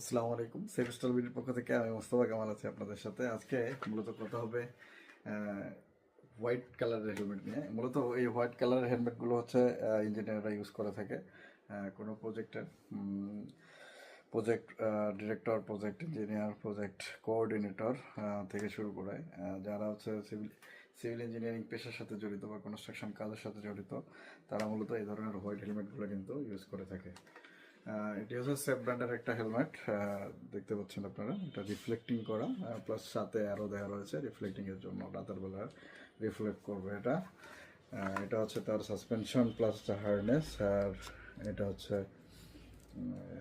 আসসালামু আলাইকুম। সেমিস্টার বিডির পক্ষ থেকে আমি মোস্তফা কামাল আছি আপনাদের সাথে। আজকে মূলত কথা হবে হোয়াইট কালারের হেলমেট নিয়ে। মূলত এই হোয়াইট কালারের হেলমেটগুলো হচ্ছে ইঞ্জিনিয়াররা ইউজ করে থাকে। কোনো project director, project engineer, project coordinator থেকে শুরু করে যারা হচ্ছে সিভিল ইঞ্জিনিয়ারিং পেশার সাথে জড়িত বা কনস্ট্রাকশন কাজের সাথে জড়িত, তারা মূলত এই ধরনের হোয়াইট হেলমেটগুলো কিন্তু ইউজ করে থাকে। এটি হচ্ছে সেফ ব্র্যান্ডের একটা হেলমেট। দেখতে পাচ্ছেন আপনারা, এটা রিফ্লেক্টিং করা, প্লাস সাথে আরও দেওয়া রয়েছে রিফ্লেক্টিংয়ের জন্য, রাতের বেলা রিফ্লেক্ট করবে এটা। এটা হচ্ছে তার সাসপেনশন প্লাস হার্নেস, আর এটা হচ্ছে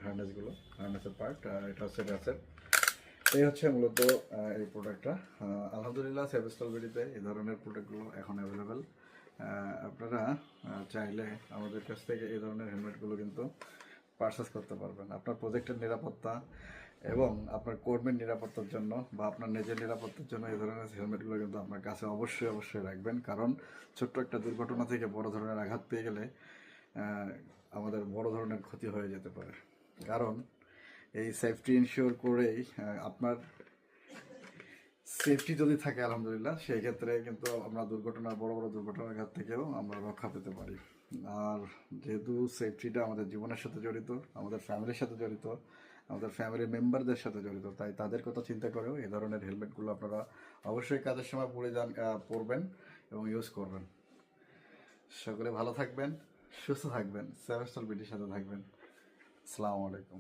হার্নেসের পার্ট, এটা হচ্ছে গ্যাসের। এই হচ্ছে মূলত এই প্রোডাক্টটা। আলহামদুলিল্লাহ সেভেস্টাল বেডিতে এই ধরনের প্রোডাক্টগুলো এখন অ্যাভেলেবেল। আপনারা চাইলে আমাদের কাছ থেকে এই ধরনের হেলমেটগুলো কিন্তু পারচেস করতে পারবেন। আপনার প্রজেক্টের নিরাপত্তা এবং আপনার কর্মীর নিরাপত্তার জন্য বা আপনার নিজের নিরাপত্তার জন্য এই ধরনের হেলমেটগুলো কিন্তু আপনার কাছে অবশ্যই রাখবেন। কারণ ছোট্ট একটা দুর্ঘটনা থেকে বড় ধরনের আঘাত পেয়ে গেলে আমাদের বড় ধরনের ক্ষতি হয়ে যেতে পারে। কারণ এই সেফটি ইনশিওর করেই আপনার সেফটি যদি থাকে আলহামদুলিল্লাহ, সেই ক্ষেত্রে কিন্তু আমরা বড় বড় দুর্ঘটনার হাত থেকেও আমরা রক্ষা পেতে পারি। আর যেহেতু সেফটিটা আমাদের জীবনের সাথে জড়িত, আমাদের ফ্যামিলির সাথে জড়িত, আমাদের ফ্যামিলির মেম্বারদের সাথে জড়িত, তাই তাদের কথা চিন্তা করেও এই ধরনের হেলমেটগুলো আপনারা অবশ্যই কাজের সময় পরবেন এবং ইউজ করবেন। সকলে ভালো থাকবেন, সুস্থ থাকবেন, সেভেস্টাল বিটির সাথে থাকবেন। আসসালামু আলাইকুম।